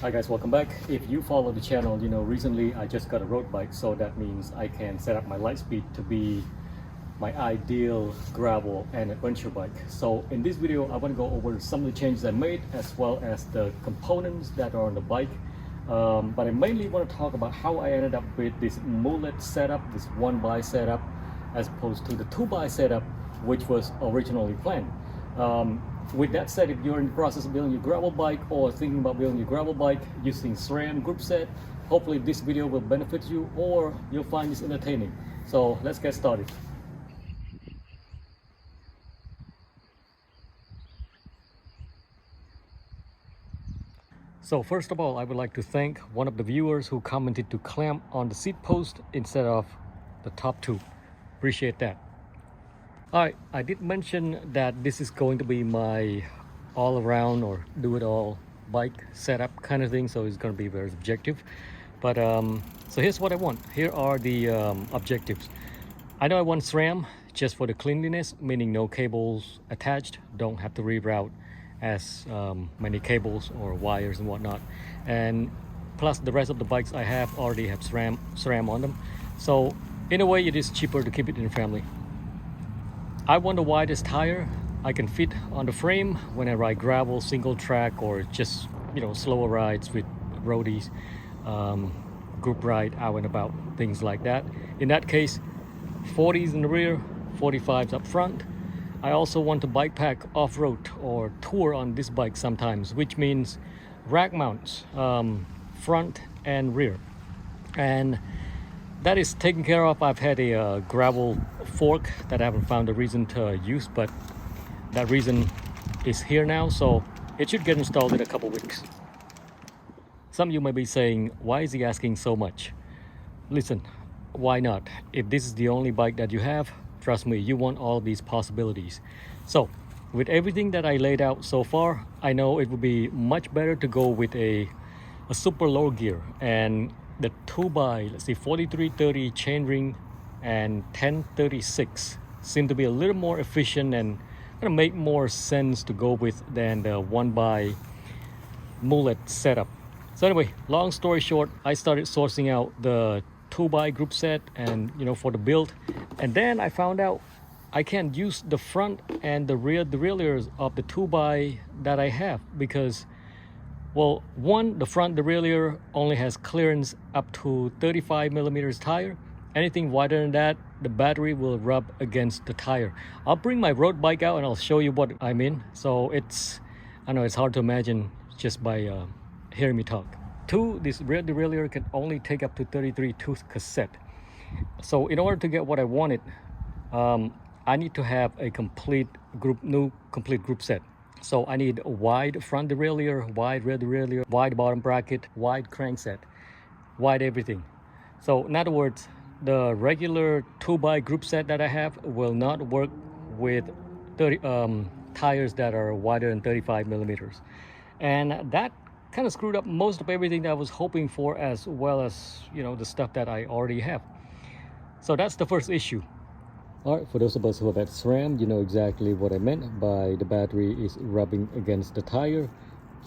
Hi guys, welcome back. If you follow the channel, you know recently I just got a road bike, so that means I can set up my Litespeed to be my ideal gravel and adventure bike. So in this video I want to go over some of the changes I made as well as the components that are on the bike. But I mainly want to talk about how I ended up with this mullet setup, this 1x setup, as opposed to the 2x setup, which was originally planned. With that said, if you're in the process of building your gravel bike or thinking about building your gravel bike using SRAM group set, hopefully this video will benefit you or you'll find this entertaining. So let's get started. So first of all, I would like to thank one of the viewers who commented to clamp on the seat post instead of the top tube. Appreciate that. Alright, I did mention that this is going to be my all-around or do-it-all bike setup kind of thing, so it's going to be very subjective. But so here's what I want. Here are the objectives. I know I want SRAM just for the cleanliness, meaning no cables attached, don't have to reroute as many cables or wires and whatnot. And plus the rest of the bikes I have already have SRAM on them. So in a way it is cheaper to keep it in the family. I want the widest tire I can fit on the frame when I ride gravel, single track, or just, you know, slower rides with roadies, group ride out and about, things like that. In that case, 40s in the rear, 45s up front. I also want to bike pack off-road or tour on this bike sometimes, which means rack mounts, front and rear. And that is taken care of. I've had a gravel fork that I haven't found a reason to use, but that reason is here now, so it should get installed in a couple weeks. Some of you may be saying, why is he asking so much? Listen, why not? If this is the only bike that you have, trust me, you want all these possibilities. So with everything that I laid out so far, I know it would be much better to go with a super low gear, and the 2x, let's see, 4330 chainring and 1036 seem to be a little more efficient and gonna make more sense to go with than the 1x mullet setup. So anyway, long story short, I started sourcing out the 2x group set and, you know, for the build, and then I found out I can't use the front and the rear derailleurs of the 2x that I have because, well, one, the front derailleur only has clearance up to 35 millimeters tire. Anything wider than that, the battery will rub against the tire. I'll bring my road bike out and I'll show you what I mean. So I know it's hard to imagine just by hearing me talk. Two, this rear derailleur can only take up to 33 tooth cassette. So in order to get what I wanted, I need to have a complete group set. So I need a wide front derailleur, wide rear derailleur, wide bottom bracket, wide crankset, wide everything. So in other words, the regular 2x group set that I have will not work with tires that are wider than 35 millimeters. And that kind of screwed up most of everything that I was hoping for, as well as, you know, the stuff that I already have. So that's the first issue. Alright, for those of us who have had SRAM, you know exactly what I meant by the battery is rubbing against the tire.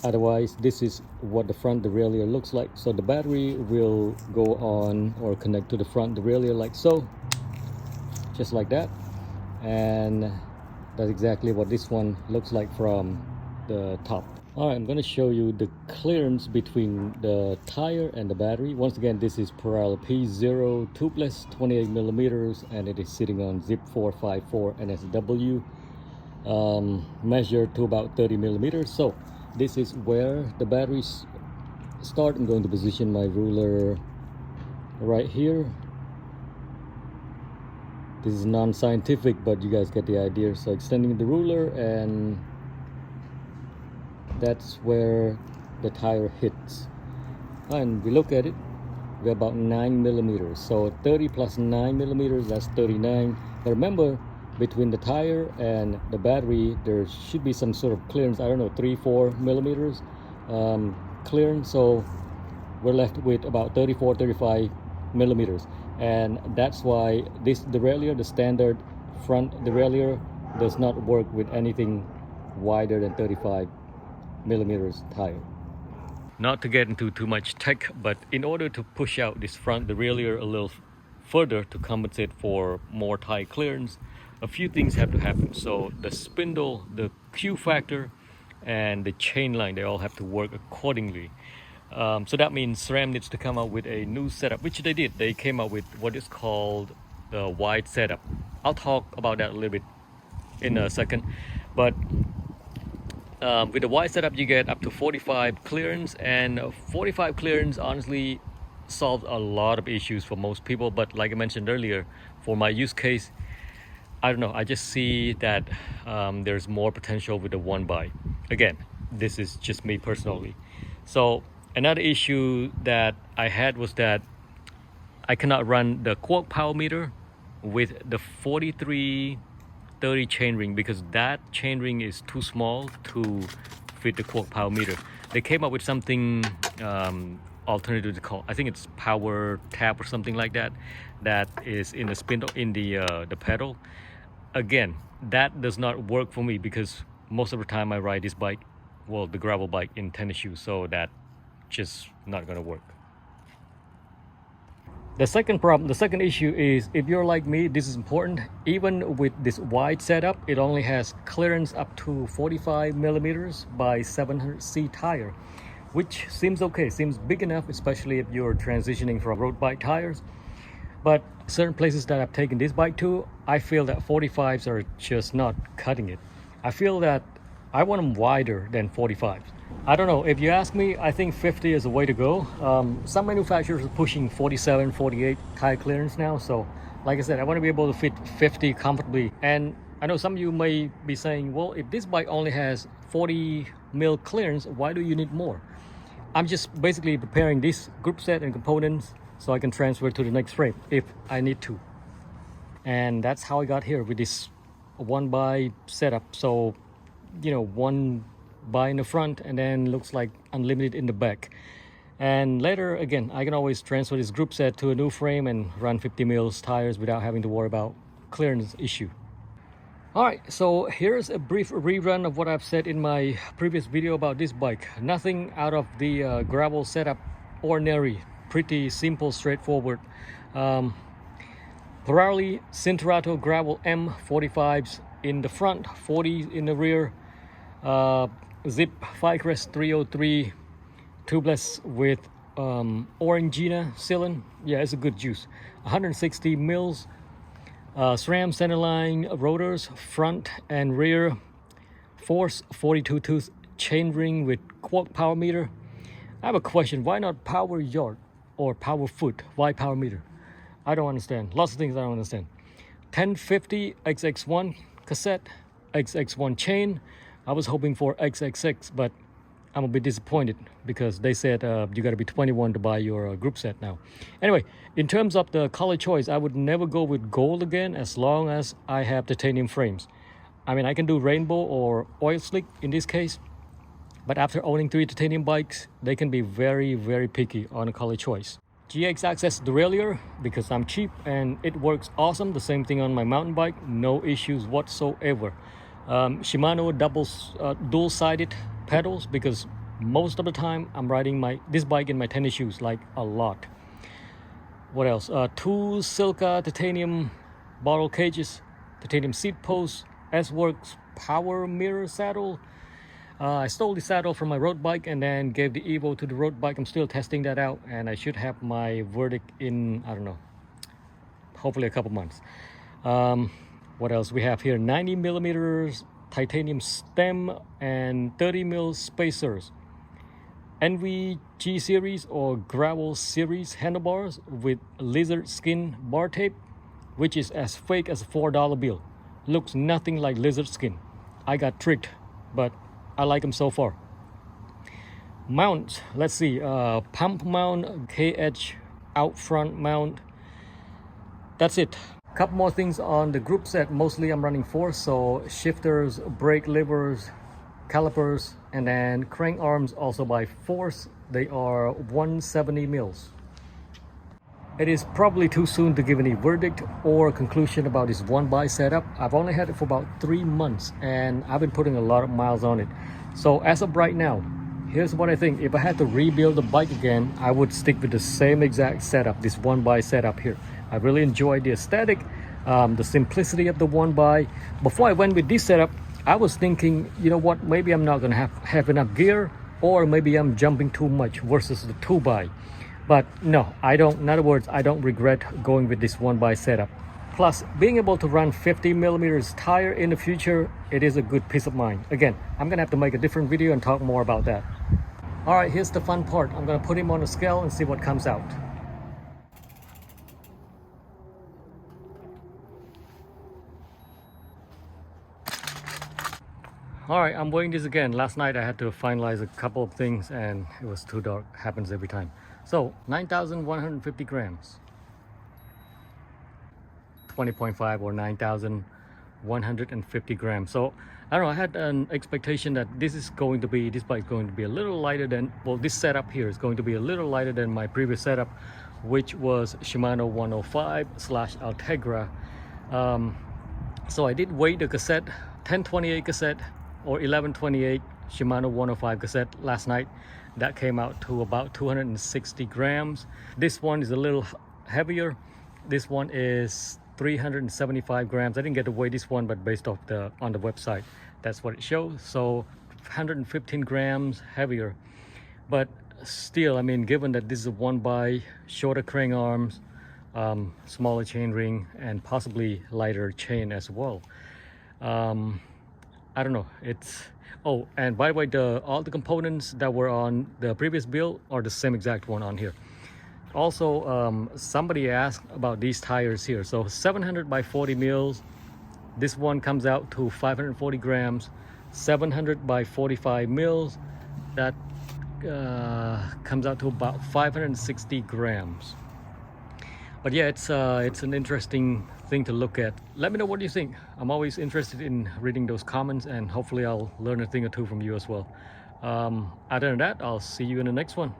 Otherwise, this is what the front derailleur looks like. So the battery will go on or connect to the front derailleur like so, just like that. And that's exactly what this one looks like from the top. Alright, I'm going to show you the clearance between the tire and the battery. Once again, this is Parallel P0 tubeless 28 millimeters, and it is sitting on Zip 454 NSW, measured to about 30 millimeters. So this is where the batteries start. I'm going to position my ruler right here. This is non-scientific, but you guys get the idea. So extending the ruler, and that's where the tire hits. And we look at it, we're about 9 millimeters. So 30 plus 9 millimeters, that's 39. But remember, between the tire and the battery, there should be some sort of clearance. I don't know, 3-4 millimeters clearance. So we're left with about 34-35 millimeters, and that's why this derailleur, the standard front derailleur, does not work with anything wider than 35 millimeters tire. Not to get into too much tech, but in order to push out this front derailleur a little further to compensate for more tire clearance, a few things have to happen. So the spindle, the Q factor, and the chain line, they all have to work accordingly. So that means SRAM needs to come out with a new setup, which they did. They came out with what is called the wide setup. I'll talk about that a little bit in a second. But with the wide setup, you get up to 45 clearance, and 45 clearance honestly solves a lot of issues for most people. But like I mentioned earlier, for my use case, I don't know, I just see that there's more potential with the one bike. Again, this is just me personally. So another issue that I had was that I cannot run the quark power meter with the 4330 chainring, because that chainring is too small to fit the quark power meter. They came up with something alternative to call, I think it's power tap or something like that, that is in the spindle, in the pedal. Again, that does not work for me because most of the time I ride this bike, well, the gravel bike, in tennis shoes, so that just not gonna work. The second issue is, if you're like me, this is important. Even with this wide setup, it only has clearance up to 45 millimeters by 700C tire, which seems okay, seems big enough, especially if you're transitioning from road bike tires. But certain places that I've taken this bike to, I feel that 45s are just not cutting it. I feel that I want them wider than 45s. I don't know, if you ask me, I think 50 is the way to go. Some manufacturers are pushing 47, 48 tire clearance now. So like I said, I want to be able to fit 50 comfortably. And I know some of you may be saying, well, if this bike only has 40 mil clearance, why do you need more? I'm just basically preparing this group set and components so I can transfer to the next frame if I need to. And that's how I got here with this one by setup. So, you know, one by in the front and then looks like unlimited in the back. And later, again, I can always transfer this group set to a new frame and run 50 mils tires without having to worry about clearance issue. All right, so here's a brief rerun of what I've said in my previous video about this bike. Nothing out of the gravel setup, ordinary, pretty simple, straightforward. Pirelli Cinturato Gravel M 45s in the front, 40s in the rear. Zip Cyclist 303 tubeless with Orangina sealant. Yeah, it's a good juice. 160 mils. SRAM centerline rotors, front and rear. Force 42 tooth chainring with quark power meter. I have a question. Why not power yard or power foot? Why power meter? I don't understand. Lots of things I don't understand. 1050 XX1 cassette, XX1 chain. I was hoping for XXX, but I'm a bit disappointed because they said you got to be 21 to buy your group set now. Anyway, in terms of the color choice, I would never go with gold again as long as I have titanium frames. I mean, I can do rainbow or oil slick in this case, but after owning 3 titanium bikes, they can be very, very picky on a color choice. GX Access derailleur, because I'm cheap and it works awesome. The same thing on my mountain bike, no issues whatsoever. Shimano dual-sided pedals, because most of the time I'm riding this bike in my tennis shoes, like a lot. What else? 2 Silca titanium bottle cages, titanium seat posts, S-Works power mirror saddle. I stole the saddle from my road bike and then gave the Evo to the road bike. I'm still testing that out, and I should have my verdict in, I don't know, hopefully a couple months. What else we have here? 90 millimeters titanium stem and 30 mil spacers. NVG series or gravel series handlebars with lizard skin bar tape, which is as fake as a $4 bill. Looks nothing like lizard skin. I got tricked, but I like them so far. Mount, let's see, pump mount, KH out front mount. That's it. Couple more things on the group set. Mostly I'm running 4, so shifters, brake levers, calipers, and then crank arms also by force. They are 170 mils. It is probably too soon to give any verdict or conclusion about this one by setup. I've only had it for about 3 months and I've been putting a lot of miles on it. So as of right now, here's what I think. If I had to rebuild the bike again, I would stick with the same exact setup, this one by setup here. I really enjoy the aesthetic, the simplicity of the one by. Before I went with this setup, I was thinking, you know what, maybe I'm not gonna have enough gear, or maybe I'm jumping too much versus the 2x. But no, I don't. In other words, I don't regret going with this 1x setup. Plus, being able to run 50mm tire in the future, it is a good peace of mind. Again, I'm gonna have to make a different video and talk more about that. All right, here's the fun part. I'm gonna put him on a scale and see what comes out. All right, I'm weighing this again. Last night I had to finalize a couple of things and it was too dark. Happens every time. So 9,150 grams. 20.5 or 9,150 grams. So I don't know, I had an expectation that this bike is going to be a little lighter than, well, this setup here is going to be a little lighter than my previous setup, which was Shimano 105/Altegra. So I did weigh the cassette, 1028 cassette or 1128 Shimano 105 cassette last night. That came out to about 260 grams. This one is a little heavier. This one is 375 grams. I didn't get to weigh this one, but based off on the website, that's what it shows. So 115 grams heavier. But still, I mean, given that this is a 1x, shorter crank arms, smaller chain ring, and possibly lighter chain as well. I don't know. It's, oh, and by the way, all the components that were on the previous build are the same exact one on here. Also, somebody asked about these tires here. So 700 by 40 mils. This one comes out to 540 grams. 700 by 45 mils. That comes out to about 560 grams. But yeah, it's an interesting thing to look at. Let me know what you think. I'm always interested in reading those comments, and hopefully I'll learn a thing or two from you as well. Other than that, I'll see you in the next one.